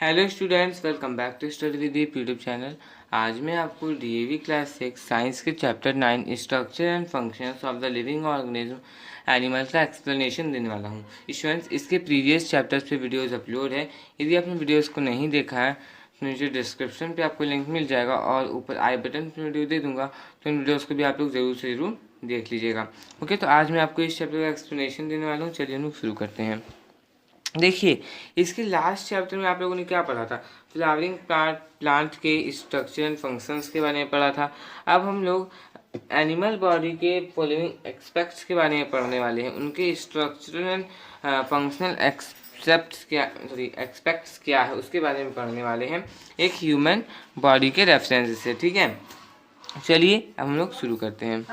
Hello students, welcome back to study with Deep YouTube channel. आज मैं आपको डीएवी क्लास 6 साइंस के chapter 9 structure and functions of the living organism animal का explanation देने वाला हूँ। स्टूडेंट्स, इसके प्रीवियस चैप्टर्स पे वीडियोस अपलोड है। यदि आपने वीडियोस को नहीं देखा है तो नीचे डिस्क्रिप्शन पे आपको लिंक मिल जाएगा और ऊपर आई बटन पर वीडियो दे दूँगा, तो इन वीडियोज़ को भी आप लोग ज़रूर से ज़रूर देख लीजिएगा। ओके, तो आज मैं आपको इस चैप्टर का एक्सप्लेनेशन देने वाला हूँ। चलिए हम लोग शुरू करते हैं। देखिए, इसके लास्ट चैप्टर में आप लोगों ने क्या पढ़ा था? फ्लावरिंग प्लांट के स्ट्रक्चर एंड फंक्शंस के बारे में पढ़ा था। अब हम लोग एनिमल बॉडी के फॉलोइंग एस्पेक्ट्स के बारे में पढ़ने वाले हैं। उनके स्ट्रक्चरल एंड फंक्शनल एक्सपेक्ट्स क्या है उसके बारे में पढ़ने वाले हैं, एक ह्यूमन बॉडी के रेफरेंस से। ठीक है, चलिए अब हम लोग शुरू करते हैं।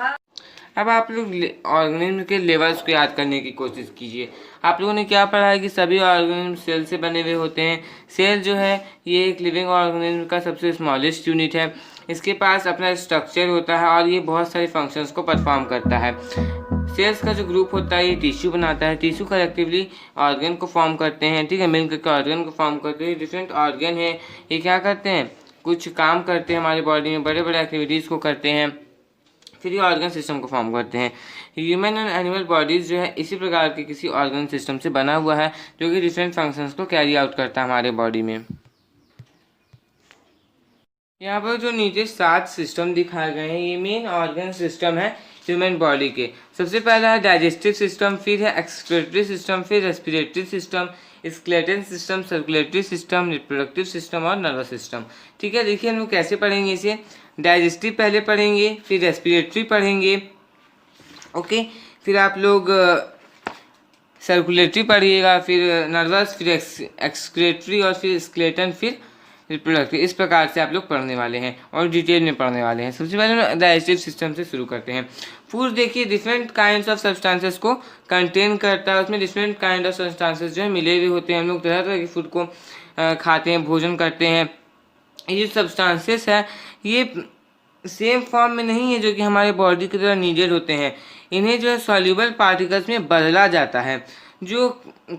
अब आप लोग ऑर्गेनिज्म के लेवल्स को याद करने की कोशिश कीजिए। आप लोगों ने क्या पढ़ा है कि सभी ऑर्गेनिज्म सेल से बने हुए होते हैं। सेल जो है ये एक लिविंग ऑर्गेनिज्म का सबसे स्मॉलेस्ट यूनिट है। इसके पास अपना स्ट्रक्चर होता है और ये बहुत सारे फंक्शंस को परफॉर्म करता है। सेल्स का जो ग्रुप होता है ये टिश्यू बनाता है। टिश्यू कलेक्टिवली ऑर्गन को फॉर्म करते हैं। ठीक है, मिल करके ऑर्गन को फॉर्म करते हैं। डिफरेंट ऑर्गन है, ये क्या करते हैं, कुछ काम करते हैं हमारी बॉडी में, बड़े बड़े एक्टिविटीज़ को करते हैं, फिर ये ऑर्गन सिस्टम को फॉर्म करते हैं। ह्यूमन एंड एनिमल बॉडीज़ जो है इसी प्रकार के किसी ऑर्गन सिस्टम से बना हुआ है जो कि डिफरेंट फंक्शंस को कैरी आउट करता है हमारे बॉडी में। यहाँ पर जो नीचे 7 सिस्टम दिखाए गए हैं ये मेन ऑर्गन सिस्टम है ह्यूमन बॉडी के। सबसे पहला है डाइजेस्टिव सिस्टम, फिर है एक्सक्रीटरी सिस्टम, फिर respiratory system, skeleton system, circulatory system, reproductive system और नर्वस सिस्टम। ठीक है, देखिए हम लोग कैसे पढ़ेंगे इसे। डाइजेस्टिव पहले पढ़ेंगे, फिर रेस्पिरेटरी पढ़ेंगे, ओके, फिर आप लोग सर्कुलेटरी पढ़िएगा, फिर नर्वस, फिर एक्सक्रीटरी और फिर स्केलेटन, फिर रिप्रोडक्टिव। इस प्रकार से आप लोग पढ़ने वाले हैं और डिटेल में पढ़ने वाले हैं। सबसे पहले हम डाइजेस्टिव सिस्टम से शुरू करते हैं। फूड देखिए डिफरेंट काइंड्स ऑफ सब्सटेंसेस को कंटेन करता है। उसमें डिफरेंट काइंड ऑफ सब्सटेंसेस जो है मिले हुए होते हैं। हम लोग तरह तरह के फूड को खाते हैं, भोजन करते हैं। ये सब्सटेंसेस है ये सेम फॉर्म में नहीं है जो कि हमारे बॉडी की तरह नीडेड होते हैं। इन्हें जो है सॉल्यूबल पार्टिकल्स में बदला जाता है। जो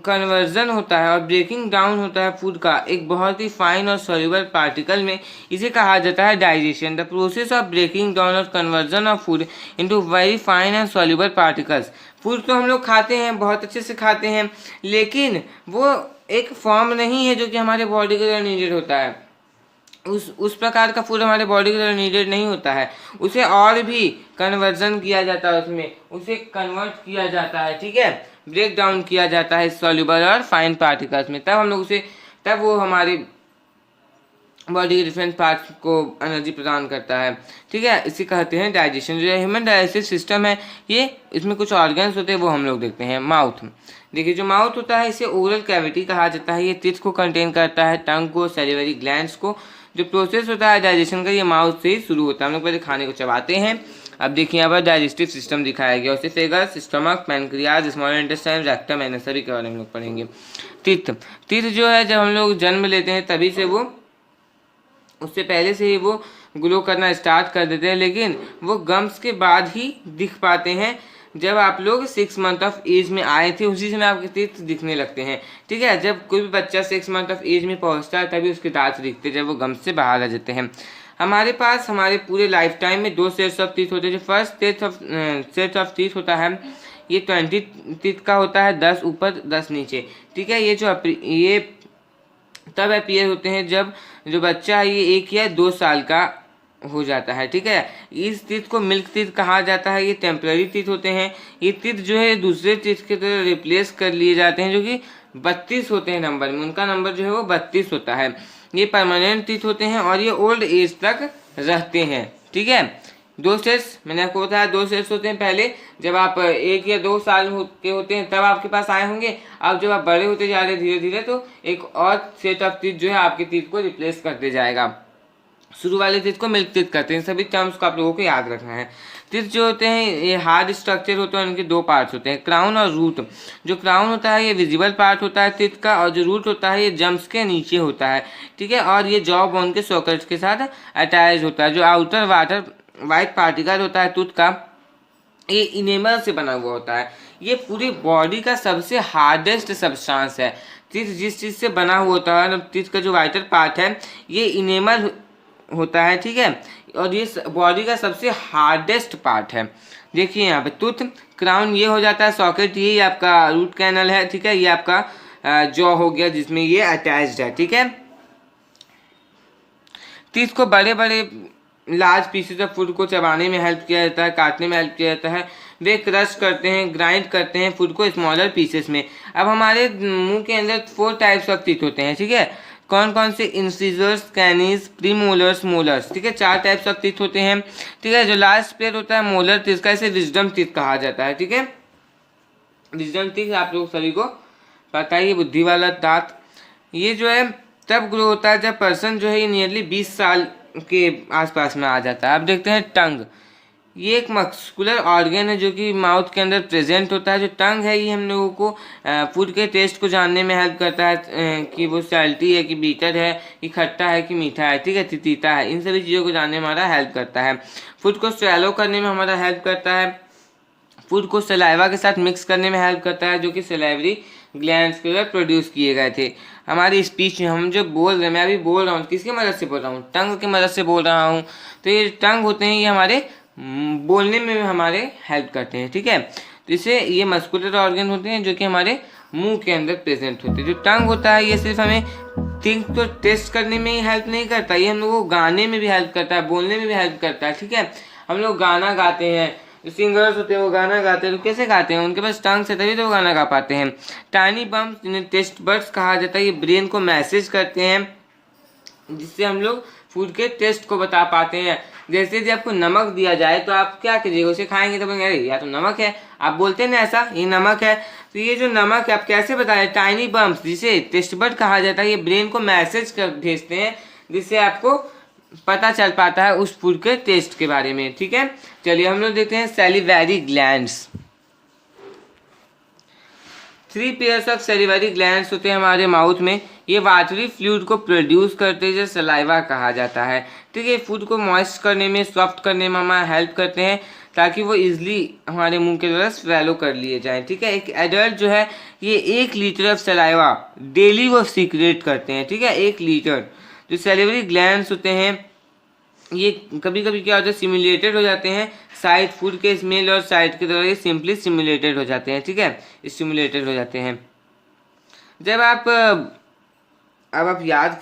कन्वर्जन होता है और ब्रेकिंग डाउन होता है फूड का एक बहुत ही फाइन और सॉल्यूबल पार्टिकल में, इसे कहा जाता है digestion. The process of breaking down और conversion of food into very fine and soluble particles. Food तो हम लोग खाते हैं, बहुत अच्छे से खाते हैं, लेकिन वो एक फॉर्म नहीं है जो कि हमारे बॉडी के तरह नीडेड होता है। उस प्रकार का फूड हमारे बॉडी के तरह नीडेड नहीं होता है। उसे और भी कन्वर्जन किया जाता है, उसमें उसे कन्वर्ट किया जाता है। ठीक है, ब्रेक डाउन किया जाता है सॉल्युबल और फाइन पार्टिकल्स में, तब हम लोग उसे, तब वो हमारी बॉडी के डिफरेंट पार्ट्स को एनर्जी प्रदान करता है। ठीक है, इसे कहते हैं डाइजेशन। जो ह्यूमन डाइजेस्टिव सिस्टम है ये, इसमें कुछ ऑर्गन्स होते हैं वो हम लोग देखते हैं। माउथ, देखिए जो माउथ होता है इसे ओरल कैविटी कहा जाता है। ये टीथ को कंटेन करता है, टंग को, सैलिवरी ग्लैंड्स को। जो प्रोसेस होता है डाइजेशन का ये माउथ से ही शुरू होता है। हम लोग पहले खाने को चबाते हैं। अब देखिए यहाँ पर डाइजेस्टिव सिस्टम दिखाया गया, उसे oesophagus, stomach, pancreas, small intestine, rectum, anus, सभी के बारे में हम लोग पढ़ेंगे। टीथ, टीथ जो है जब हम लोग जन्म लेते हैं तभी से वो, उससे पहले से ही वो ग्लो करना स्टार्ट कर देते हैं, लेकिन वो गम्स के बाद ही दिख पाते हैं। जब आप लोग 6 मंथ ऑफ एज में आए थे उसी समय आपके टीथ दिखने लगते हैं। ठीक है, जब कोई भी बच्चा 6 मंथ ऑफ एज में पहुंचता है तभी उसके दांत दिखते हैं, जब वो गम्स से बाहर आ जाते हैं। हमारे पास हमारे पूरे लाइफ टाइम में 2 सेट्स ऑफ टीथ होते हैं। जो फर्स्ट सेट ऑफ टीथ होता है ये 20 टीथ का होता है, 10 ऊपर 10 नीचे। ठीक है, ये तब अपीयर होते हैं जब जो बच्चा है ये 1 या 2 साल का हो जाता है। ठीक है, इस टीथ को मिल्क टीथ कहा जाता है। ये टेम्पररी टीथ होते हैं। ये टीथ जो है दूसरे टीथ की तरह रिप्लेस कर लिए जाते हैं जो कि 32 होते हैं नंबर में, उनका नंबर जो है वो 32 होता है। ये परमानेंट टीथ होते हैं और ये ओल्ड एज तक रहते हैं। ठीक है, 2 सेट्स मैंने आपको बताया, 2 सेट्स होते हैं। पहले जब आप 1 या 2 साल के होते हैं तब आपके पास आए होंगे। अब जब आप बड़े होते जा रहे हैं धीरे धीरे तो एक और सेट ऑफ टीथ जो है आपके टीथ को रिप्लेस करते जाएगा। शुरू वाले टीथ को मिल्क टीथ कहते हैं। सभी टर्म्स को आप लोगों को याद रखना है। टीथ जो होते हैं ये हार्ड स्ट्रक्चर होते हैं, उनके 2 पार्ट्स होते हैं, क्राउन और रूट। जो क्राउन होता है ये विजिबल पार्ट होता है टीथ का, और जो रूट होता है ये जम्स के नीचे होता है। ठीक है, और ये जॉ बोन के सॉकेट्स के साथ अटैच होता है। जो आउटर वाइट पार्टिकल होता है टूथ का ये इनेमल से बना हुआ होता है। ये पूरी बॉडी का सबसे हार्डेस्ट सब्सटेंस है। टीथ जिस चीज़ से बना हुआ होता है, टीथ का जो वाइटल पार्ट है ये इनेमल होता है, ठीक है, और ये बॉडी का सबसे हार्डेस्ट पार्ट है। देखिए यहाँ पे टूथ क्राउन ये हो जाता है, सॉकेट ये आपका रूट कैनल है, ठीक है, ये आपका जॉ हो गया जिसमें ये अटैच्ड है, ठीक है। टीथ को बड़े बड़े लार्ज पीसेस ऑफ फूड को चबाने में हेल्प किया जाता है, काटने में हेल्प किया जाता है। वे क्रश करते हैं, ग्राइंड करते हैं फूड को स्मॉलर पीसेस में। अब हमारे मुंह के अंदर 4 टाइप्स ऑफ टीथ होते हैं, ठीक है। कौन कौन से? इंसिजर्स, कैनीज, प्रीमोलर्स, मोलर्स, ठीक है। 4 टाइप्स ऑफ टीथ होते हैं, ठीक है। जो लास्ट पेयर होता है मोलर टीथ का, इसे विजडम टीथ कहा जाता है, ठीक है। विजडम टीथ आप लोग सभी को पता ही, बुद्धि वाला दांत। ये जो है तब ग्रो होता है जब पर्सन जो है ये नियरली 20 साल के आसपास में आ जाता है। अब देखते हैं टंग। ये एक मस्कुलर ऑर्गन है जो कि माउथ के अंदर प्रेजेंट होता है। जो टंग है ये हम लोगों को फूड के टेस्ट को जानने में हेल्प करता है कि वो सैल्टी है कि बीटर है, कि खट्टा है कि मीठा है, ठीक है, तीता है। इन सभी चीज़ों को जानने में हमारा हेल्प करता है। फूड को स्वैलो करने में हमारा हेल्प करता है। फूड को सलाइवा के साथ मिक्स करने में हेल्प करता है, जो कि सलाइवरी ग्लैंड्स के द्वारा प्रोड्यूस किए गए थे। हमारी स्पीच में हम जो बोल रहे हैं, मैं अभी बोल रहा हूँ, किसकी मदद से बोल रहा हूँ? टंग की मदद से बोल रहा हूँ। तो ये टंग होते हैं, ये हमारे बोलने में हमारे हेल्प करते हैं, ठीक है। तो इसे ये मस्कुलर ऑर्गन होते हैं जो कि हमारे मुंह के अंदर प्रेजेंट होते हैं। जो टंग होता है ये सिर्फ हमें थिंक तो टेस्ट करने में ही हेल्प नहीं करता, ये हम लोग को गाने में भी हेल्प करता है, बोलने में भी हेल्प करता है, ठीक है। हम लोग गाना गाते हैं, जो सिंगर्स होते हैं वो गाना गाते हैं, तो कैसे गाते हैं? उनके पास टंग से, तभी तो वो गाना गा पाते हैं। टाइनी बम्स जिन्हें टेस्ट बड्स कहा जाता है, ये ब्रेन को मैसेज करते हैं जिससे हम लोग फूड के टेस्ट को बता पाते हैं। जैसे यदि आपको नमक दिया जाए तो आप क्या कीजिएगा? उसे खाएंगे तो बोलेंगे अरे या तो नमक है, आप बोलते हैं ना ऐसा, ये नमक है। तो ये जो नमक है आप कैसे बताएं? टाइनी बम्स जिसे टेस्ट बड कहा जाता है, ये ब्रेन को मैसेज कर भेजते हैं जिससे आपको पता चल पाता है उस फूड के टेस्ट के बारे में, ठीक है। चलिए हम लोग देखते हैं salivary glands. 3 pairs of salivary glands होते हैं हमारे माउथ में। ये वाटरी फ्लूइड को प्रोड्यूस करते हैं जो सलाइवा कहा जाता है, ठीक है। फूड को मॉइस्ट करने में, सॉफ्ट करने में हमारा हेल्प करते हैं ताकि वो इजीली हमारे मुंह के द्वारा स्वेलो कर लिए जाएं, ठीक है। एक एडल्ट जो है ये 1 लीटर ऑफ सलाइवा डेली वो सीक्रेट करते हैं, ठीक है, 1 लीटर। जो सैलिवरी ग्लैंड्स होते हैं ये कभी कभी क्या होता है, सिमुलेटेड हो जाते हैं शायद फूड के स्मेल और साइड के द्वारा, ये सिंपली सिमुलेटेड हो जाते हैं, ठीक है, स्टिमुलेटेड हो जाते हैं। जब अब आप याद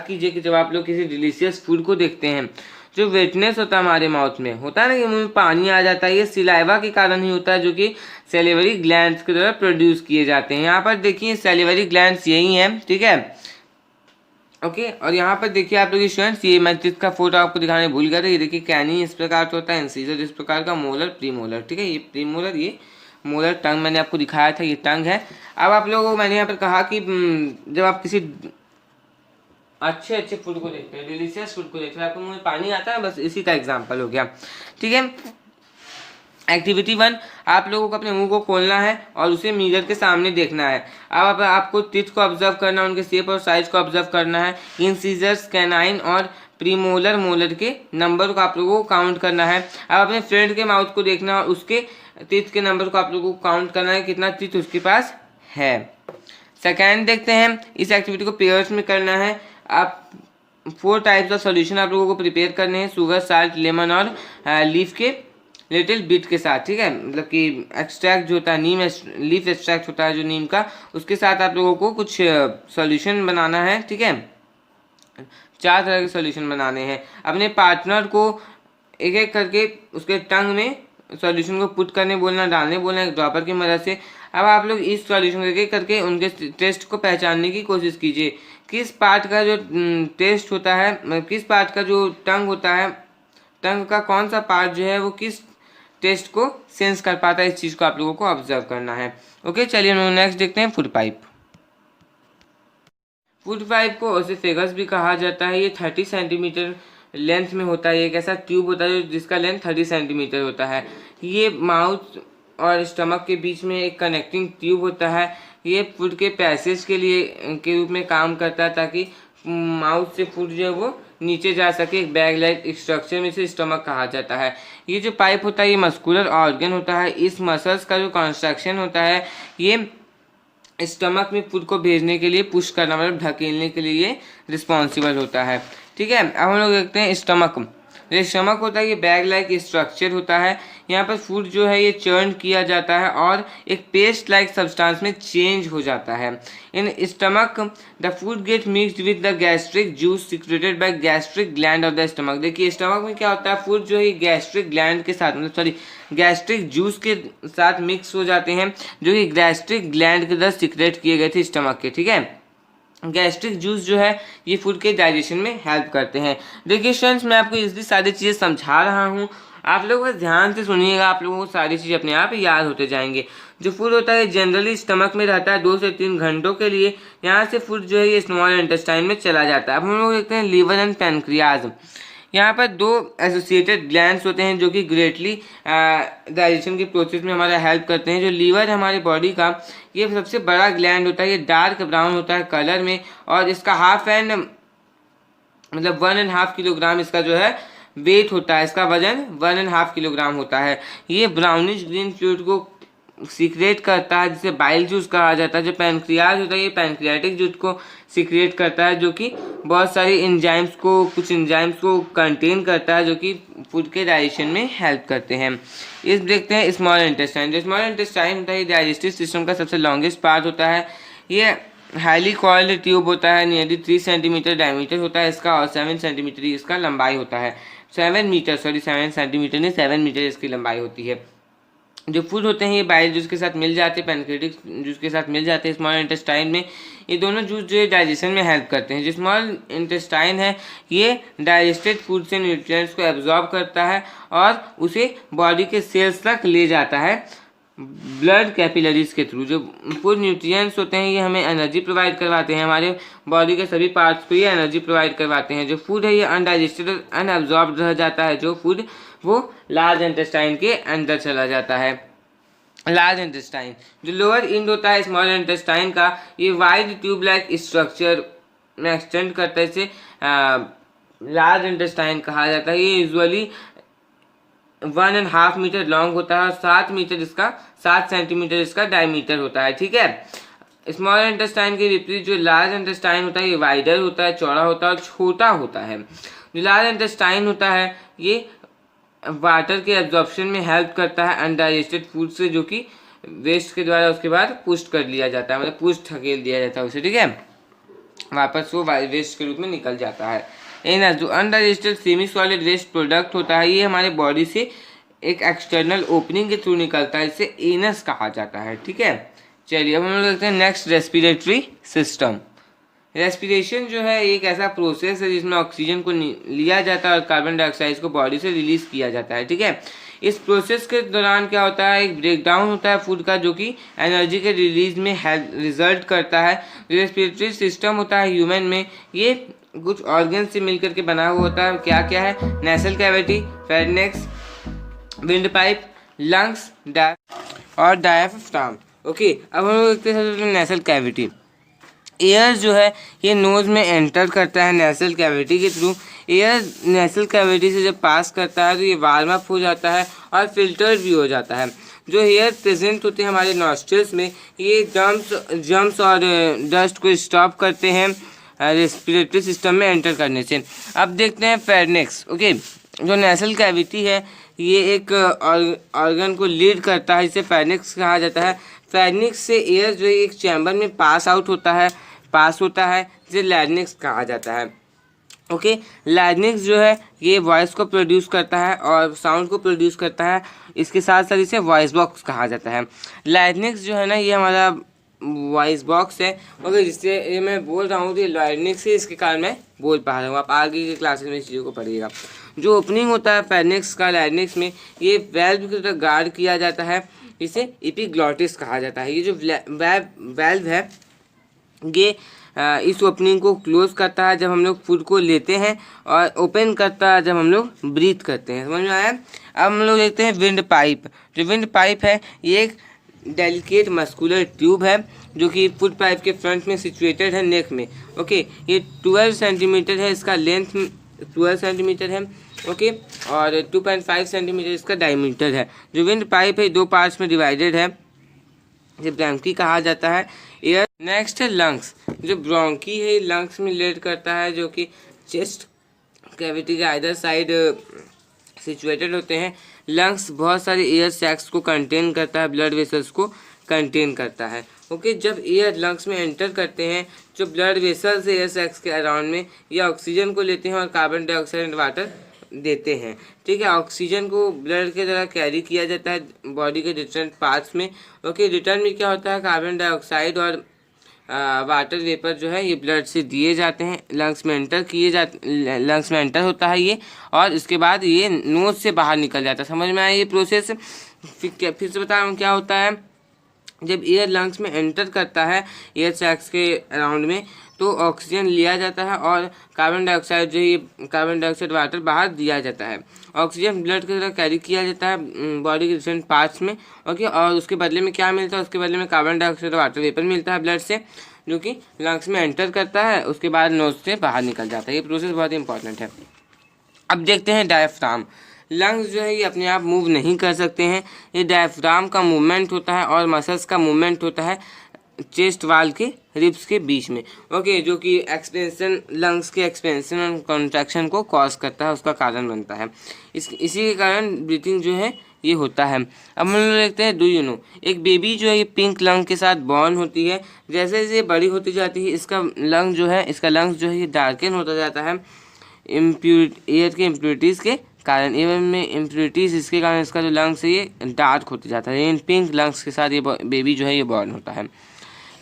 कीजिए कि जब आप लोग किसी डिलीशियस फूड को देखते हैं, जो वेटनेस होता है हमारे माउथ में, होता है ना कि मुंह में पानी आ जाता है, ये सिलाइवा के कारण ही होता है जो कि सैलिवरी ग्लैंड्स के द्वारा प्रोड्यूस किए जाते हैं। यहाँ पर देखिए सैलिवरी ग्लैंड्स यही हैं, ठीक है, ओके। और यहाँ पर देखिए आप लोग स्टूडेंट्स, ये मैं जिसका फोटो आपको दिखाने भूल गया था, ये देखिए कैनी इस प्रकार का होता है, इंसीजर इस प्रकार का, मोलर, प्रीमोलर, ठीक है। ये प्रीमोलर, ये मोलर, टंग मैंने आपको दिखाया था, ये टंग है। अब आप लोगों को मैंने यहाँ पर कहा कि जब आप किसी अच्छे फूड को देखते हैं, डिलीशियस फूड को देखते हैं, आपको मुंह में पानी आता है, बस इसी का एग्जाम्पल हो गया, ठीक है। एक्टिविटी 1, आप लोगों को अपने मुंह को खोलना है और उसे मिरर के सामने देखना है। अब आपको टीथ को ऑब्जर्व करना है, उनके शेप और साइज को ऑब्जर्व करना है। इंसीजर्स, कैनाइन और प्रीमोलर, मोलर के नंबर को आप लोगों को काउंट करना है। अब अपने फ्रेंड के माउथ को देखना है और उसके टीथ के नंबर को आप लोगों को काउंट करना है, कितना टीथ उसके पास है। सेकेंड देखते हैं, इस एक्टिविटी को पेयर्स में करना है। आप 4 टाइप्स ऑफ सोल्यूशन आप लोगों को प्रिपेयर करने हैं, शुगर, साल्ट, लेमन और लीफ के लिटिल बिट के साथ, ठीक है। मतलब कि एक्सट्रैक्ट जो होता है, नीम लीफ एक्सट्रैक्ट होता है जो नीम का, उसके साथ आप लोगों को कुछ सॉल्यूशन बनाना है, ठीक है। 4 तरह के सॉल्यूशन बनाने हैं। अपने पार्टनर को एक एक करके उसके टंग में सॉल्यूशन को पुट करने बोलना, डालने बोलना एक ड्रॉपर की मदद से। अब आप लोग इस सॉल्यूशन एक एक करके उनके टेस्ट को पहचानने की कोशिश कीजिए। किस पार्ट का जो टेस्ट होता है, किस पार्ट का जो टंग होता है, टंग का कौन सा पार्ट जो है वो किस टेस्ट को सेंस कर पाता है, इस चीज़ को आप लोगों को ऑब्जर्व करना है, ओके। चलिए हम नेक्स्ट देखते हैं फूड पाइप। फूड पाइप को ओसिफेगस भी कहा जाता है। ये 30 सेंटीमीटर लेंथ में होता है। एक ऐसा ट्यूब होता है जिसका लेंथ 30 सेंटीमीटर होता है। ये माउथ और स्टमक के बीच में एक कनेक्टिंग ट्यूब होता है। ये फूड के पैसेज के लिए के रूप में काम करता है ताकि माउथ से फूड जो है वो नीचे जा सके। एक बैग लाइक स्ट्रक्चर में से स्टमक कहा जाता है। ये जो पाइप होता है ये मस्कुलर ऑर्गन होता है। इस मसल्स का जो कंस्ट्रक्शन होता है ये स्टमक में फूड को भेजने के लिए, पुश करना मतलब ढकेलने के लिए ये रिस्पॉन्सिबल होता है। ठीक है, अब हम लोग देखते हैं स्टमक। जो स्टमक होता है ये बैग लाइक स्ट्रक्चर होता है। यहाँ पर फूड जो है ये चर्न किया जाता है और एक पेस्ट लाइक सब्सटेंस में चेंज हो जाता है। In stomach the food get mixed with the gastric juice secreted by gastric gland of the stomach. देखिए स्टमक में क्या होता है, फूड जो है गैस्ट्रिक ग्लैंड के साथ मतलब सॉरी गैस्ट्रिक जूस के साथ मिक्स हो जाते हैं, जो कि गैस्ट्रिक ग्लैंड के द्वारा सिक्रेट किए गए थे स्टमक के। ठीक है, गैस्ट्रिक जूस जो है ये फूड के डाइजेशन में हेल्प करते हैं। देखिए स्टूडेंट्स, मैं आपको इसलिए सारी चीज़ें समझा रहा हूँ, आप लोग बस ध्यान से सुनिएगा, आप लोगों को सारी चीज़ें अपने आप याद होते जाएंगे। जो फूड होता है जनरली स्टमक में रहता है 2 से 3 घंटों के लिए। यहाँ से फूड जो है ये स्मॉल इंटेस्टाइन में चला जाता है। अब हम लोग देखते हैं लीवर एंड पैनक्रियाज। यहाँ पर 2 एसोसिएटेड ग्लैंड्स होते हैं जो कि ग्रेटली डाइजेशन के प्रोसेस में हमारा हेल्प करते हैं। जो लीवर है हमारी बॉडी का, ये सबसे बड़ा ग्लैंड होता है। ये डार्क ब्राउन होता है कलर में और इसका हाफ एंड मतलब 1.5 किलोग्राम इसका जो है वेट होता है। इसका वजन 1.5 किलोग्राम होता है। ये ब्राउनिश ग्रीन फ्लूइड को सीक्रेट करता है जिसे बाइल जूस कहा जाता है। जो पैनक्रियाज होता है ये पैनक्रियाटिक जूस को सीक्रेट करता है, जो कि बहुत सारी एंजाइम्स को, कुछ एंजाइम्स को कंटेन करता है, जो कि फूड के डाइजेशन में हेल्प करते हैं। इस देखते हैं स्मॉल इंटेस्टाइन। जो स्मॉल इंटेस्टाइन होता है डाइजेस्टिव सिस्टम का सबसे लॉन्गेस्ट पार्ट होता है। ये हाईली कॉइल्ड ट्यूब होता है, नियरली 3 सेंटीमीटर डायमीटर होता है इसका और 7 सेंटीमीटर इसका लंबाई होता है। 7 सेंटीमीटर नहीं 7 मीटर इसकी लंबाई होती है। जो फूड होते हैं ये बाइल जूस के साथ मिल जाते हैं, पैनक्रियाटिक जूस के साथ मिल जाते हैं स्मॉल इंटेस्टाइन में। ये दोनों जूस जो है डाइजेशन में हेल्प करते हैं। जो स्मॉल इंटेस्टाइन है ये डाइजेस्टेड फूड से न्यूट्रिएंट्स को एब्जॉर्ब करता है और उसे बॉडी के सेल्स तक ले जाता है ब्लड कैपिलरीज के थ्रू। जो फूड न्यूट्रिएंट्स होते हैं ये हमें एनर्जी प्रोवाइड करवाते हैं, हमारे बॉडी के सभी पार्ट्स को ये एनर्जी प्रोवाइड करवाते हैं। जो फूड है ये अनडाइजेस्टेड और अनएब्जॉर्ब रह जाता है। जो फूड वो लार्ज इंटेस्टाइन के अंदर चला जाता है। लार्ज इंटेस्टाइन जो लोअर इंड होता है स्मॉल इंटेस्टाइन का, ये वाइड ट्यूब लाइक स्ट्रक्चर में एक्सटेंड करता है। इसे लार्ज इंटेस्टाइन कहा जाता है। ये यूजुअली 1.5 मीटर लॉन्ग होता है और 7 सेंटीमीटर इसका डायमीटर होता है। ठीक है, स्मॉल इंटेस्टाइन के विपरीत जो लार्ज इंटेस्टाइन होता है ये वाइडर होता है, चौड़ा होता है और छोटा होता है। जो लार्ज इंटेस्टाइन होता है ये वाटर के एब्जॉर्प्शन में हेल्प करता है अनडाइजेस्टेड फूड से, जो कि वेस्ट के द्वारा उसके बाद पुश कर लिया जाता है, मतलब पुश ढकेल दिया जाता है उसे। ठीक है, वापस वो वेस्ट के रूप में निकल जाता है। एनस जो undigested semi solid waste product होता है ये हमारे बॉडी से एक एक्सटर्नल ओपनिंग के थ्रू निकलता है, इसे एनस कहा जाता है। ठीक है, चलिए अब हम लोग देखते हैं नेक्स्ट रेस्पिरेटरी सिस्टम। रेस्पिरेशन जो है एक ऐसा प्रोसेस है जिसमें ऑक्सीजन को लिया जाता है और कार्बन डाइऑक्साइड को बॉडी से रिलीज किया जाता है। ठीक है, इस प्रोसेस के दौरान क्या होता है, एक ब्रेकडाउन होता है फूड का, जो कि एनर्जी के रिलीज में रिजल्ट करता है। रेस्पिरेटरी सिस्टम होता है ह्यूमन में, ये कुछ ऑर्गन से मिलकर के बना हुआ होता है। क्या क्या है, nasal cavity, pharynx, wind pipe, lungs और डायफ्राम। ओके, अब हम लोग देखते हैं नेसल कैविटी। एयर जो है ये नोज में एंटर करता है नेसल कैविटी के थ्रू। एयर नेसल कैविटी से जब पास करता है तो ये वार्म अप हो जाता है और फिल्टर भी हो जाता है। जो एयर प्रेजेंट होते हैं हमारे नॉस्ट्रिल्स में ये जम्स और डस्ट को स्टॉप करते हैं रेस्पिरेटरी सिस्टम में एंटर करने से। अब देखते हैं फेरिंक्स। ओके, जो नेसल कैविटी है ये एक ऑर्गन को लीड करता है, जिसे फेरिंक्स कहा जाता है। फेरिंक्स से एयर जो है एक चैम्बर में पास होता है जिसे लैरिंक्स कहा जाता है। ओके, लैरिंक्स जो है ये वॉइस को प्रोड्यूस करता है और साउंड को प्रोड्यूस करता है, इसके साथ साथ इसे वॉइस बॉक्स कहा जाता है। लैरिंक्स जो है ना ये हमारा वॉइस बॉक्स है, मगर जिससे ये मैं बोल रहा हूँ तो ये लैरिंक्स से इसके कारण मैं बोल पा रहा हूँ। आप आगे के क्लासेस में इस चीज़ों को पढ़िएगा। जो ओपनिंग होता है फेरिंक्स का लैरिंक्स में ये वेल्व की तरह गार्ड किया जाता है, इसे एपिग्लॉटिस कहा जाता है। ये जो वेल्व है ये इस ओपनिंग को क्लोज करता है जब हम लोग फूड को लेते हैं और ओपन करता है जब हम लोग ब्रीथ करते हैं। समझ में आया? अब हम लोग देखते हैं विंड पाइप। जो विंड पाइप है ये एक डेलिकेट मस्कुलर ट्यूब है जो कि फूड पाइप के फ्रंट में सिचुएटेड है, नेक में। ओके, ये 12 सेंटीमीटर है, इसका लेंथ 12 सेंटीमीटर है। ओके, और 2.5 सेंटीमीटर इसका डायमीटर है। जो विंड पाइप है 2 पार्ट्स में डिवाइडेड है, ये ब्रोंकी कहा जाता है। एयर नेक्स्ट है लंग्स। जो ब्रोंकी है लंग्स में रिलेट करता है, जो कि चेस्ट कैविटी के आइदर साइड सिचुएटेड होते हैं। लंग्स बहुत सारे एयर सैक्स को कंटेन करता है, ब्लड वेसल्स को कंटेन करता है। ओके, जब एयर लंग्स में एंटर करते हैं, जो ब्लड वेसल्स एयर सैक्स के अराउंड में ये ऑक्सीजन को लेते हैं और कार्बन डाइऑक्साइड एंड वाटर देते हैं। ठीक है, ऑक्सीजन को ब्लड के द्वारा कैरी किया जाता है बॉडी के डिफरेंट पार्ट्स में। ओके, रिटर्न में क्या होता है, कार्बन डाइऑक्साइड और वाटर वेपर जो है ये ब्लड से दिए जाते हैं, लंग्स में एंटर होता है ये, और इसके बाद ये नोज से बाहर निकल जाता है। समझ में आया ये प्रोसेस? फिर से बता रहा हूँ क्या होता है। जब एयर लंग्स में एंटर करता है एयर सैक्स के अराउंड में, तो ऑक्सीजन लिया जाता है और कार्बन डाइऑक्साइड जो ये कार्बन डाइऑक्साइड वाटर बाहर दिया जाता है। ऑक्सीजन ब्लड की तरह कैरी किया जाता है बॉडी के डिफरेंट पार्ट्स में। ओके, और उसके बदले में क्या मिलता है, उसके बदले में कार्बन डाइऑक्साइड वाटर वेपर मिलता है ब्लड से, जो कि लंग्स में एंटर करता है, उसके बाद नोज से बाहर निकल जाता है। ये प्रोसेस बहुत ही इंपॉर्टेंट है। अब देखते हैं डायफ्राम। लंग्स जो है ये अपने आप मूव नहीं कर सकते हैं, ये डायफ्राम का मूवमेंट होता है और मसल्स का मूवमेंट होता है चेस्ट वाल के रिब्स के बीच में। ओके, जो कि एक्सपेंशन, लंग्स के एक्सपेंशन और कॉन्ट्रैक्शन को कॉज करता है, उसका कारण बनता है। इसी के कारण ब्रीथिंग जो है ये होता है। अब हम लोग देखते हैं डू यू नो। एक बेबी जो है ये पिंक लंग के साथ बॉर्न होती है, जैसे जैसे बड़ी होती जाती है इसका लंग जो है ये डार्कन होता जाता है एयर के इम्प्योरिटीज़ के कारण। एयर में इम्प्योरिटीज़ इसके कारण इसका जो लंग्स है ये डार्क होते जाता है। इन पिंक लंग्स के साथ ये बेबी जो है ये बॉर्न होता है।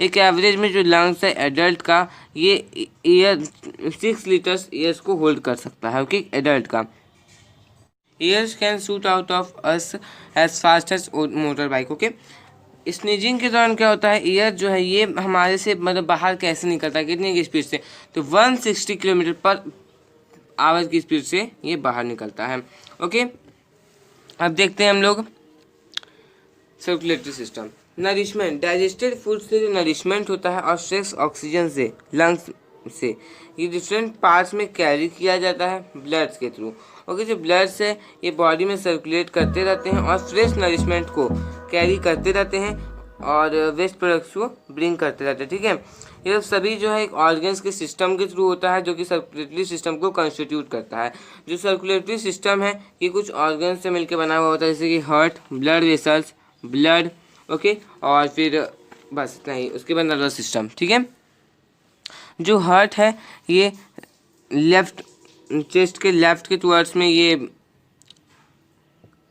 एक एवरेज में जो लंग्स है एडल्ट का, ये एयर 6 लीटर्स एयर्स को होल्ड कर सकता है। ओके, एडल्ट का airs can shoot out of us as fast as motor bike. Okay, sneezing के दौरान क्या होता है, एयर जो है ये हमारे से मतलब बाहर कैसे निकलता है, कितने की स्पीड से, तो 160 किलोमीटर पर आवर की स्पीड से ये बाहर निकलता है। ओके, अब देखते हैं हम लोग circulatory system. Nourishment, digested food से जो नरिशमेंट होता है और फ्रेश ऑक्सीजन से लंग्स से ये डिफरेंट पार्ट्स में कैरी किया जाता है ब्लड के थ्रू। ओके, जो ब्लड से ये बॉडी में सर्कुलेट करते रहते हैं और फ्रेश नरिशमेंट को कैरी करते रहते हैं और वेस्ट प्रोडक्ट्स को ब्रिंग करते रहते हैं। ठीक है, ये सभी जो है एक ऑर्गन्स के सिस्टम के थ्रू होता है, जो कि सर्कुलेटरी सिस्टम को कंस्टिट्यूट करता है। जो सर्कुलेटरी सिस्टम है ये कुछ ऑर्गन्स से मिलकर बना हुआ होता है, जैसे कि heart, blood vessels, blood. Okay, और फिर बस इतना ही। उसके बाद नर्वस सिस्टम। ठीक है, जो हार्ट है ये लेफ्ट चेस्ट के लेफ्ट के टुवर्ड्स में ये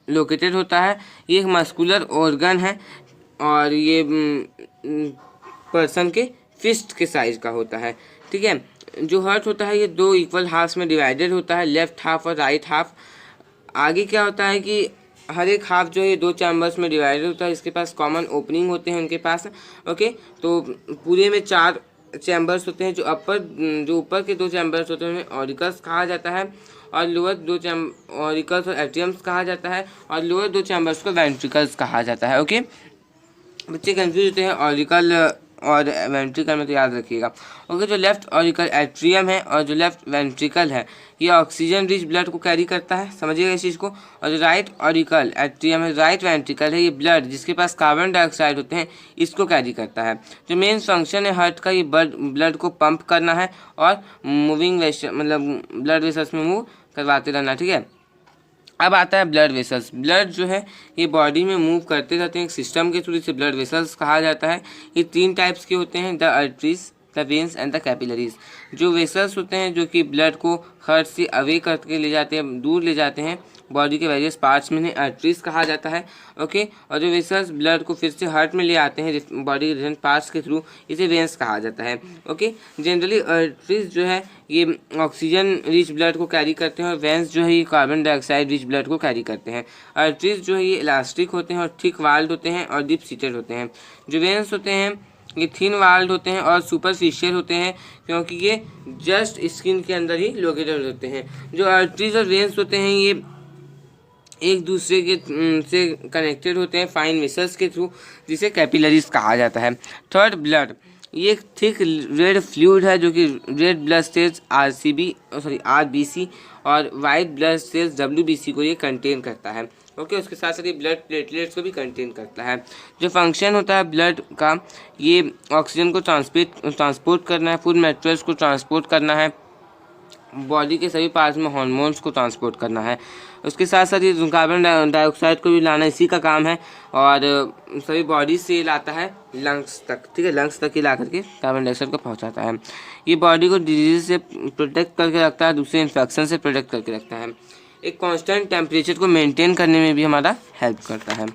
लोकेटेड होता है। ये एक मस्कुलर ऑर्गन है और ये पर्सन के फिस्ट के साइज का होता है। ठीक है, जो हार्ट होता है ये 2 इक्वल हाफ्स में डिवाइडेड होता है, लेफ्ट हाफ और राइट हाफ। आगे क्या होता है कि हर एक हाफ जो है 2 चैम्बर्स में डिवाइडेड होता है, इसके पास कॉमन ओपनिंग होते हैं उनके पास। ओके, तो पूरे में 4 चैम्बर्स होते हैं। जो ऊपर के 2 चैम्बर्स होते हैं उन्हें ऑरिकल्स कहा जाता है, और लोअर 2 ऑरिकल्स और एट्रियम्स कहा जाता है, और लोअर 2 चैम्बर्स को वेंट्रिकल्स कहा जाता है। ओके, बच्चे कंफ्यूज होते हैं ऑरिकल और वेंट्रिकल में, तो याद रखिएगा। ओके, जो लेफ्ट ऑरिकल एट्रियम है और जो लेफ्ट वेंट्रिकल है ये ऑक्सीजन रिच ब्लड को कैरी करता है, समझिएगा इस चीज़ को। और जो राइट ऑरिकल एट्रियम है, राइट वेंट्रिकल है, ये ब्लड जिसके पास कार्बन डाइऑक्साइड होते हैं इसको कैरी करता है। जो मेन फंक्शन है हार्ट का, ये ब्लड को पंप करना है और मूविंग मतलब ब्लड वेसल्स में मूव करवाते रहना। ठीक है, अब आता है ब्लड वेसल्स। ब्लड जो है ये बॉडी में मूव करते रहते हैं एक सिस्टम के थ्रू, इसे ब्लड वेसल्स कहा जाता है। ये 3 टाइप्स के होते हैं, the arteries, the veins and the capillaries. जो वेसल्स होते हैं जो कि ब्लड को हार्ट से अवे करके ले जाते हैं, दूर ले जाते हैं बॉडी के वेरियस पार्ट्स में, इन्हें आर्टरीज कहा जाता है। ओके, और जो वेसल्स ब्लड को फिर से हार्ट में ले आते हैं बॉडी के डिफरेंट पार्ट्स के थ्रू, इसे वेन्स कहा जाता है। ओके, जनरली आर्टरीज जो है ये ऑक्सीजन रिच ब्लड को कैरी करते हैं और वेन्स जो है ये कार्बन डाइऑक्साइड रिच ब्लड को कैरी करते हैं। आर्टरीज जो है ये इलास्टिक होते हैं और थिक वाल्ड होते हैं और डीप सीटेड होते हैं। जो वेन्स होते हैं ये थिन वाल्ड होते हैं और सुपरफिशियल होते हैं, क्योंकि ये जस्ट स्किन के अंदर ही लोकेटेड होते हैं। जो आर्टरीज और वेन्स होते हैं ये एक दूसरे के से कनेक्टेड होते हैं फाइन वेसल्स के थ्रू, जिसे कैपिलरीज कहा जाता है। Third, blood. ये एक थिक रेड फ्लूइड है जो कि रेड ब्लड सेल्स आरबीसी और वाइट ब्लड सेल्स WBC को ये कंटेन करता है। ओके, उसके साथ साथ ये ब्लड प्लेटलेट्स को भी कंटेन करता है। जो फंक्शन होता है ब्लड का, ये ऑक्सीजन को ट्रांसपोर्ट करना है, फूड मटेरियल्स को ट्रांसपोर्ट करना है, बॉडी के सभी पार्ट्स में हार्मोन्स को ट्रांसपोर्ट करना है। उसके साथ साथ ये कार्बन डाइऑक्साइड को भी लाना इसी का काम है, और सभी बॉडी से लाता है लंग्स तक, ठीक है, लंग्स तक ही ला करके कार्बन डाइऑक्साइड को पहुंचाता है। ये बॉडी को डिजीज से प्रोटेक्ट करके रखता है, दूसरे इन्फेक्शन से प्रोटेक्ट करके रखता है। एक कांस्टेंट टेम्परेचर को मेंटेन करने में भी हमारा हेल्प करता है।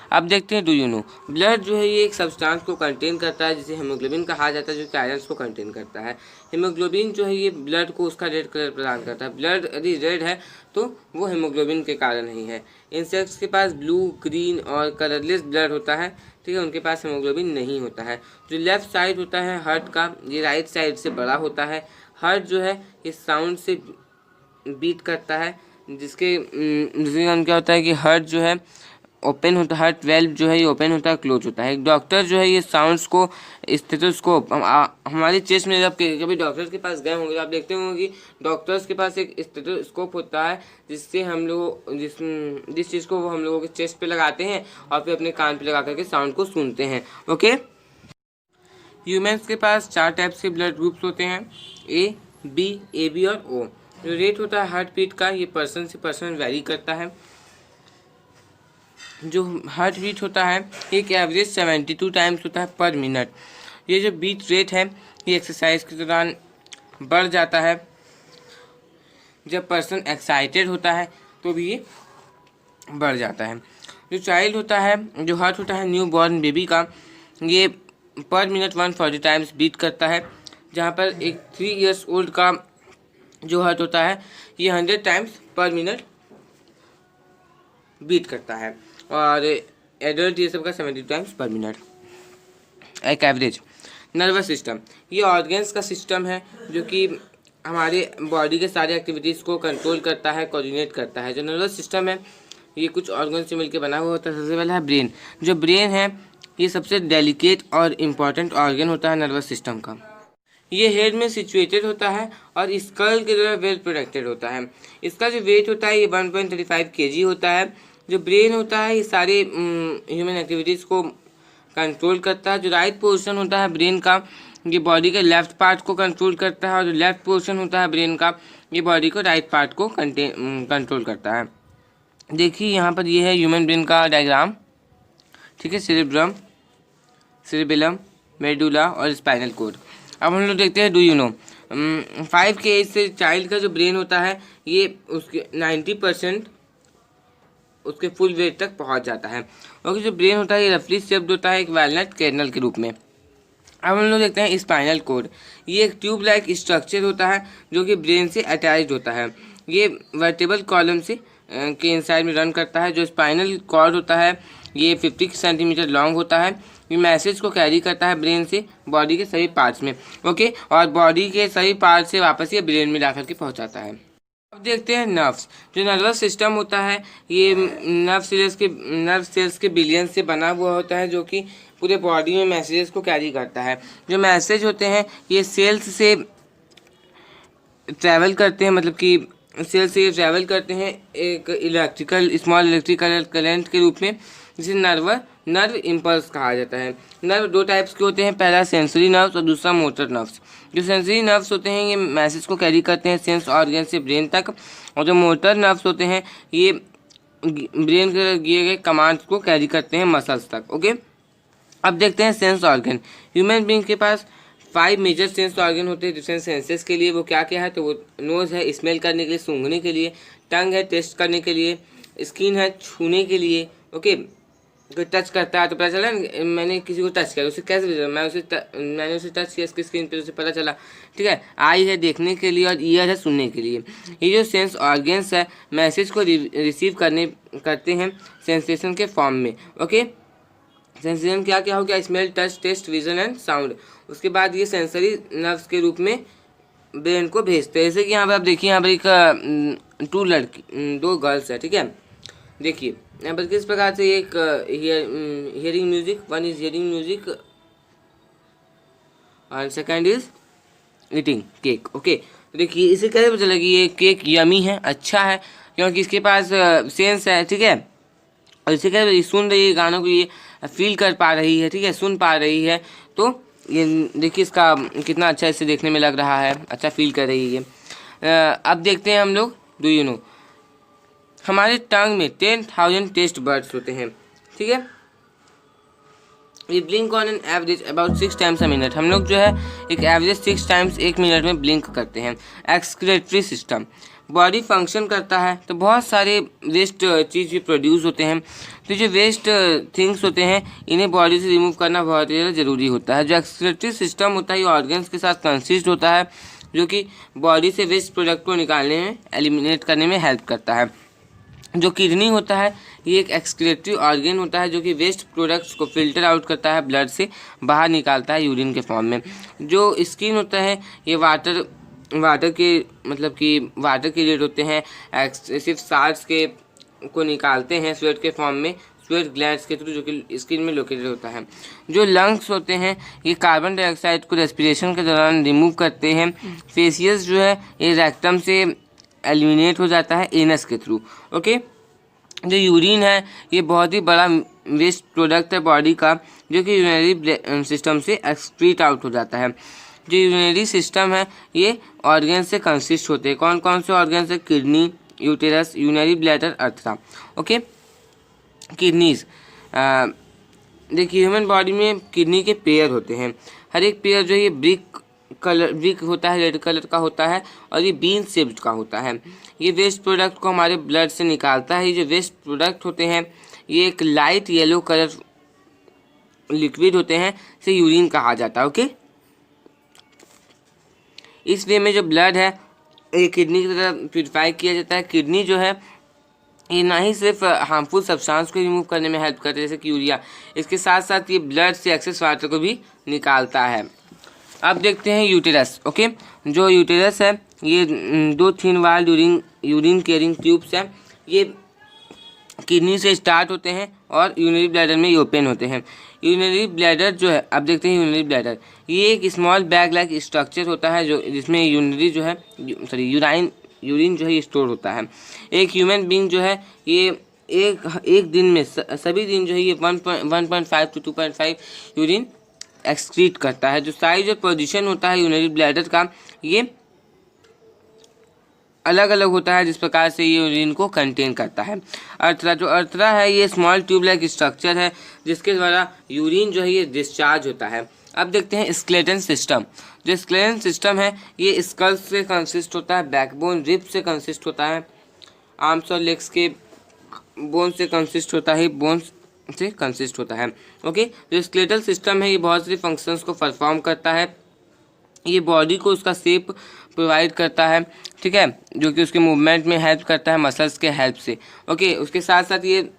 अब देखते हैं, डू यू नो, ब्लड जो है ये एक सब्सटेंस को कंटेन करता है जिसे हीमोग्लोबिन कहा जाता है, जो कि आयरन को कंटेन करता है। हीमोग्लोबिन जो है ये ब्लड को उसका रेड कलर प्रदान करता है। ब्लड यदि रेड है तो वो हीमोग्लोबिन के कारण नहीं है। इंसेक्ट्स के पास ब्लू, ग्रीन और कलरलेस ब्लड होता है, ठीक है, उनके पास हीमोग्लोबिन नहीं होता है। जो लेफ्ट साइड होता है हार्ट का, ये राइट साइड से बड़ा होता है। हार्ट जो है ये साउंड से बीट करता है, जिसके कारण क्या होता है कि हार्ट जो है ओपन होता है, हार्ट वेल्व जो है ये ओपन होता है, क्लोज होता है। एक डॉक्टर जो है ये साउंड्स को स्टेथोस्कोप हमारी चेस्ट में, जब कभी डॉक्टर्स के पास गए होंगे तो आप देखते होंगे कि डॉक्टर्स के पास एक स्टेथोस्कोप होता है, जिससे हम लोग जिस चीज़ को वो हम लोगों के चेस्ट पे लगाते हैं और फिर अपने कान पे लगा करके साउंड को सुनते हैं। ओके, ह्यूमन्स के पास 4 टाइप्स के ब्लड ग्रुप्स होते हैं, A, B, AB और O। जो रेट होता है हार्ट बीट का, ये पर्सन से पर्सन वेरी करता है। जो हार्ट बीट होता है एक एवरेज 72 टाइम्स होता है पर मिनट। ये जो बीट रेट है ये एक्सरसाइज के दौरान बढ़ जाता है। जब पर्सन एक्साइटेड होता है तो भी ये बढ़ जाता है। जो चाइल्ड होता है, जो हार्ट होता है न्यू बॉर्न बेबी का, ये पर मिनट 140 टाइम्स बीट करता है। जहाँ पर एक 3 इयर्स ओल्ड का जो हार्ट होता है ये 100 टाइम्स पर मिनट बीट करता है, और एडल्ट ये सब का 70 टाइम्स पर मिनट, एक एवरेज। नर्वस सिस्टम, ये ऑर्गन्स का सिस्टम है जो कि हमारे बॉडी के सारे एक्टिविटीज़ को कंट्रोल करता है, कोऑर्डिनेट करता है। जो नर्वस सिस्टम है ये कुछ ऑर्गन से मिलकर बना हुआ होता है। सबसे पहला है ब्रेन। जो ब्रेन है ये सबसे डेलिकेट और इम्पॉर्टेंट ऑर्गन होता है नर्वस सिस्टम का। ये हेड में सिचुएटेड होता है और स्कल के द्वारा वेल प्रोटेक्टेड होता है। इसका जो वेट होता है ये 1.35 kg होता है। जो ब्रेन होता है ये सारे ह्यूमन एक्टिविटीज़ को कंट्रोल करता है। जो राइट पोर्शन होता है ब्रेन का ये बॉडी के लेफ्ट पार्ट को कंट्रोल करता है, और जो लेफ्ट पोर्शन होता है ब्रेन का ये बॉडी को राइट पार्ट को कंट्रोल करता है। देखिए यहाँ पर ये है ह्यूमन ब्रेन का डायग्राम, ठीक है, सेरेब्रम, सेरेबेलम, मेडुला और स्पाइनल कोड। अब हम लोग देखते हैं डू यू नो, 5 के एज से चाइल्ड का जो ब्रेन होता है ये उसके 90% उसके फुल वेट तक पहुंच जाता है। और जो ब्रेन होता है ये रफली शेप्ड होता है एक वैलनट कर्नल के रूप में। अब हम लोग देखते हैं स्पाइनल कोड। ये एक ट्यूब लाइक स्ट्रक्चर होता है जो कि ब्रेन से अटैच्ड होता है। ये वर्टेबल कॉलम से के इनसाइड में रन करता है। जो स्पाइनल कॉर्ड होता है ये 50 सेंटीमीटर लॉन्ग होता है। ये मैसेज को कैरी करता है ब्रेन से बॉडी के सभी पार्ट्स में, ओके, और बॉडी के सभी पार्ट से वापस ये ब्रेन में जाकर के पहुंचाता है। अब देखते हैं नर्व्स। जो नर्वस सिस्टम होता है ये नर्व सेल्स के बिलियन से बना हुआ होता है, जो कि पूरे बॉडी में मैसेजेस को कैरी करता है। जो मैसेज होते हैं ये सेल्स से ट्रैवल करते हैं, मतलब कि सेल्स से ट्रैवल करते हैं एक स्मॉल इलेक्ट्रिकल करंट के रूप में, जिसे नर्व इम्पल्स कहा जाता है। नर्व 2 टाइप्स के होते हैं, पहला सेंसरी नर्व्स और दूसरा मोटर नर्व्स। जो सेंसरी नर्व्स होते हैं ये मैसेज को कैरी करते हैं सेंस ऑर्गन से ब्रेन तक, और जो मोटर नर्व्स होते हैं ये ब्रेन के दिए गए कमांड्स को कैरी करते हैं मसल्स तक, ओके। अब देखते हैं सेंस ऑर्गन। ह्यूमन बींग के पास 5 मेजर सेंस ऑर्गन होते हैं डिफरेंट सेंसेस के लिए। वो क्या क्या है, तो वो नोज़ है स्मेल करने के लिए, सूंघने के लिए, टंग है टेस्ट करने के लिए, स्किन है छूने के लिए, ओके। कोई टच करता है तो पता चला मैंने किसी को टच किया, उसे कैसे पता, मैंने उसे टच किया इसकी स्क्रीन पे, उसे पता चला, ठीक है। आई है देखने के लिए और ईयर है सुनने के लिए। ये जो सेंस ऑर्गन्स है मैसेज को रिसीव करते हैं सेंसेशन के फॉर्म में, ओके। सेंसेशन क्या क्या हो गया, smell, touch, taste, vision and sound. उसके बाद ये सेंसरी नर्व्स के रूप में ब्रेन को भेजते हैं। जैसे कि यहाँ पर आप देखिए, यहाँ पर एक 2 गर्ल्स है, ठीक है। देखिए यहाँ पर किस प्रकार से एक hearing music, one is hearing music और second is eating cake, okay. देखिए इसे कैसे पता लगी ये केक यमी है, अच्छा है, क्योंकि इसके पास सेंस है, ठीक है। और इसे कैसे सुन रही है गानों को, ये फील कर पा रही है, ठीक है, सुन पा रही है। तो ये देखिए इसका कितना अच्छा इसे देखने में लग रहा है, अच्छा फील कर रही है। अब देखते हैं हम लोग डू यू नो। हमारे टंग में 10,000 टेस्ट बर्ड्स होते हैं, ठीक है। We blink on an average about 6 times a minute. हम लोग जो है एक एवरेज 6 टाइम्स 1 मिनट में ब्लिंक करते हैं। एक्सक्रेटरी सिस्टम, बॉडी फंक्शन करता है तो बहुत सारे वेस्ट चीज़ भी प्रोड्यूस होते हैं। तो जो वेस्ट थिंग्स होते हैं इन्हें बॉडी से रिमूव करना बहुत ज़्यादा ज़रूरी होता है। जो एक्सक्रेटरी सिस्टम होता है ये ऑर्गन्स के साथ कंसिस्ट होता है, जो कि बॉडी से वेस्ट प्रोडक्ट को निकालने में, एलिमिनेट करने में हेल्प करता है। जो किडनी होता है ये एक एक्सक्रेटरी ऑर्गन होता है, जो कि वेस्ट प्रोडक्ट्स को फिल्टर आउट करता है, ब्लड से बाहर निकालता है यूरिन के फॉर्म में। जो स्किन होता है ये वाटर के मतलब कि वाटर के रिलेटेड होते हैं, सिर्फ साल्ट्स के को निकालते हैं स्वेट के फॉर्म में, स्वेट ग्लैंड्स के थ्रू, जो कि स्किन में लोकेटेड होता है। जो लंग्स होते हैं ये कार्बन डाइऑक्साइड को रेस्पिरेशन के दौरान रिमूव करते हैं। फेसियस जो है ये रेक्टम से एलिमिनेट हो जाता है एनस के थ्रू, ओके। जो यूरिन है ये बहुत ही बड़ा वेस्ट प्रोडक्ट है बॉडी का, जो कि यूरिनरी सिस्टम से एक्सक्रीट आउट हो जाता है। जो यूरिनरी सिस्टम है ये ऑर्गन से कंसिस्ट होते हैं। कौन कौन से ऑर्गन से? Kidney, uterus, urinary bladder, urethra, okay. Kidneys, देखिए ह्यूमन बॉडी में किडनी के पेयर होते हैं। हर एक पेयर जो है ये ब्रिक होता है, रेड कलर का होता है, और ये बीन शेप्ड का होता है। ये वेस्ट प्रोडक्ट को हमारे ब्लड से निकालता है। ये जो वेस्ट प्रोडक्ट होते हैं ये एक लाइट येलो कलर लिक्विड होते हैं, इसे यूरिन कहा जाता है, ओके। इस वे में जो ब्लड है ये किडनी की तरह प्यूरिफाई किया जाता है। किडनी जो है ये ना ही सिर्फ हार्मफुल सब्सटेंस को रिमूव करने में हेल्प करते हैं जैसे कि यूरिया, इसके साथ साथ ये ब्लड से एक्सेस वाटर को भी निकालता है। अब देखते हैं यूटेरस, ओके। जो यूटेरस है ये 2 थिन वाल यूरिन कैरिंग ट्यूब्स हैं। ये किडनी से स्टार्ट होते हैं और यूरिनरी ब्लैडर में ये ओपन होते हैं। यूरिनरी ब्लैडर जो है, अब देखते हैं यूरिनरी ब्लैडर, ये एक स्मॉल बैग लाइक स्ट्रक्चर होता है जो जिसमें यूरिन जो है ये स्टोर होता है। एक ह्यूमन बीइंग जो है ये एक दिन में सभी दिन जो है ये 1.5 to 2.5 यूरिन एक्सक्रीट करता है। जो साइज और पोजीशन होता है यूरिनरी ब्लैडर का ये अलग अलग होता है, जिस प्रकार से ये यूरिन को कंटेन करता है। अर्थरा है ये स्मॉल ट्यूब लाइक स्ट्रक्चर है जिसके द्वारा यूरिन जो है ये डिस्चार्ज होता है। अब देखते हैं स्केलेटन सिस्टम। जो स्केलेटन सिस्टम है ये स्कल से कंसिस्ट होता है, बैकबोन रिब से कंसिस्ट होता है, आर्म्स और लेग्स के बोन से कंसिस्ट होता है, बोन्स से कंसिस्ट होता है, ओके। जो स्केलेटल सिस्टम है ये बहुत सारे फंक्शंस को परफॉर्म करता है। ये बॉडी को उसका शेप प्रोवाइड करता है, ठीक है, जो कि उसके मूवमेंट में हेल्प करता है मसल्स के हेल्प से, ओके। उसके साथ साथ ये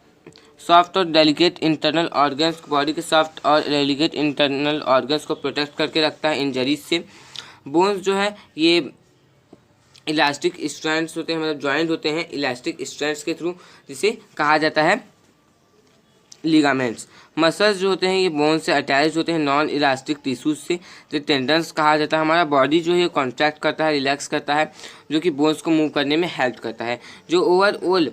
सॉफ्ट और डेलिकेट इंटरनल ऑर्गन्स, बॉडी के सॉफ्ट और डेलिकेट इंटरनल ऑर्गन्स को प्रोटेक्ट करके रखता है इंजरीज से। बोन्स जो है ये इलास्टिक स्ट्रैंड्स होते हैं, मतलब जॉइंट होते हैं इलास्टिक स्ट्रैंड्स के थ्रू, जिसे कहा जाता है लिगामेंट्स। मसल्स जो होते हैं ये बोन से अटैच होते हैं नॉन इलास्टिक टिश्यूज से, जो टेंडन्स कहा जाता है। हमारा बॉडी जो है ये कॉन्ट्रैक्ट करता है, रिलैक्स करता है, जो कि बोन्स को मूव करने में हेल्प करता है। जो ओवरऑल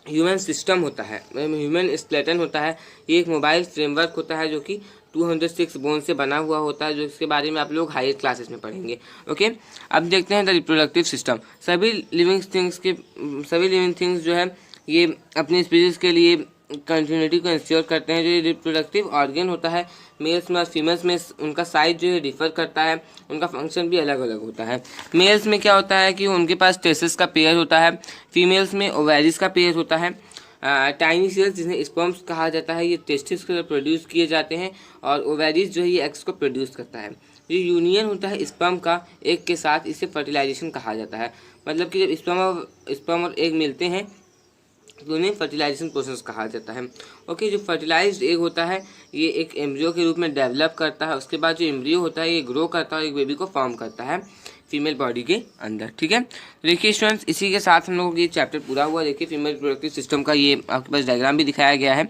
ह्यूमन सिस्टम होता है, ह्यूमन स्केलेटन होता है, ये एक मोबाइल फ्रेमवर्क होता है जो कि 206 बोन से बना हुआ होता है, जो इसके बारे में आप लोग हायर क्लासेस में पढ़ेंगे, ओके। अब देखते हैं द रिप्रोडक्टिव सिस्टम। सभी लिविंग थिंग्स जो है ये अपनी स्पीशीज के लिए कंटिन्यूटी को इंश्योर करते हैं। जो ये रिप्रोडक्टिव ऑर्गन होता है मेल्स में और फीमेल्स में उनका साइज जो है डिफर करता है, उनका फंक्शन भी अलग अलग होता है। मेल्स में क्या होता है कि उनके पास टेस्टिस का पेयर होता है, फीमेल्स में ओवैरिस का पेयर होता है। टाइनी सेल्स जिन्हें स्पर्म्स कहा जाता है ये टेस्टिस को प्रोड्यूस किए जाते हैं, और ओवैरिस जो है ये एग्स को प्रोड्यूस करता है। जो यूनियन होता है स्पर्म का एग के साथ, इसे फर्टिलाइजेशन कहा जाता है। मतलब कि जब स्पर्म और एग मिलते हैं तो उन्हें फर्टिलाइजेशन प्रोसेस कहा जाता है, ओके। जो फर्टिलाइज्ड एग होता है ये एक एम्ब्रियो के रूप में डेवलप करता है। उसके बाद जो एम्ब्रियो होता है ये ग्रो करता है और एक बेबी को फॉर्म करता है फीमेल बॉडी के अंदर, ठीक है। तो देखिए स्टूडेंट्स इसी के साथ हम लोगों को ये चैप्टर पूरा हुआ। देखिए फीमेल रिप्रोडक्टिव सिस्टम का ये आपके पास डायग्राम भी दिखाया गया है,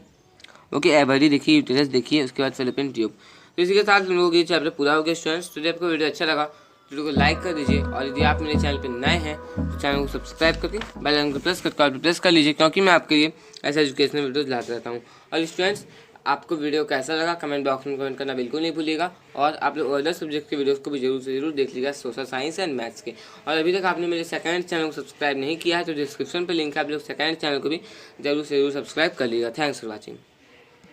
ओके। एवरी देखिए, यूटेरस देखिए, उसके बाद फैलोपियन ट्यूब। तो इसी के साथ हम लोगों को ये चैप्टर पूरा हो गया स्टूडेंट्स। तो आपको वीडियो अच्छा लगा वीडियो को लाइक कर दीजिए और यदि आप मेरे चैनल पर नए हैं तो चैनल को सब्सक्राइब करके बेल आइकन को प्रेस करके और प्रेस कर लीजिए, क्योंकि मैं आपके लिए ऐसे एजुकेशनल वीडियोज़ लाता रहता हूँ। और स्टूडेंट्स, आपको वीडियो कैसा लगा कमेंट बॉक्स में कमेंट करना बिल्कुल नहीं भूलिएगा। और आप लोग अदर सब्जेक्ट के वीडियोस को भी जरूर से जरूर देख लीजिएगा, सोशल साइंस एंड मैथ्स के। और अभी तक आपने मेरे सेकंड चैनल को सब्सक्राइब नहीं किया है तो डिस्क्रिप्शन पर लिंक है, आप लोग सेकंड चैनल को भी जरूर से जरूर सब्सक्राइब कर लीजिएगा। Thanks for watching.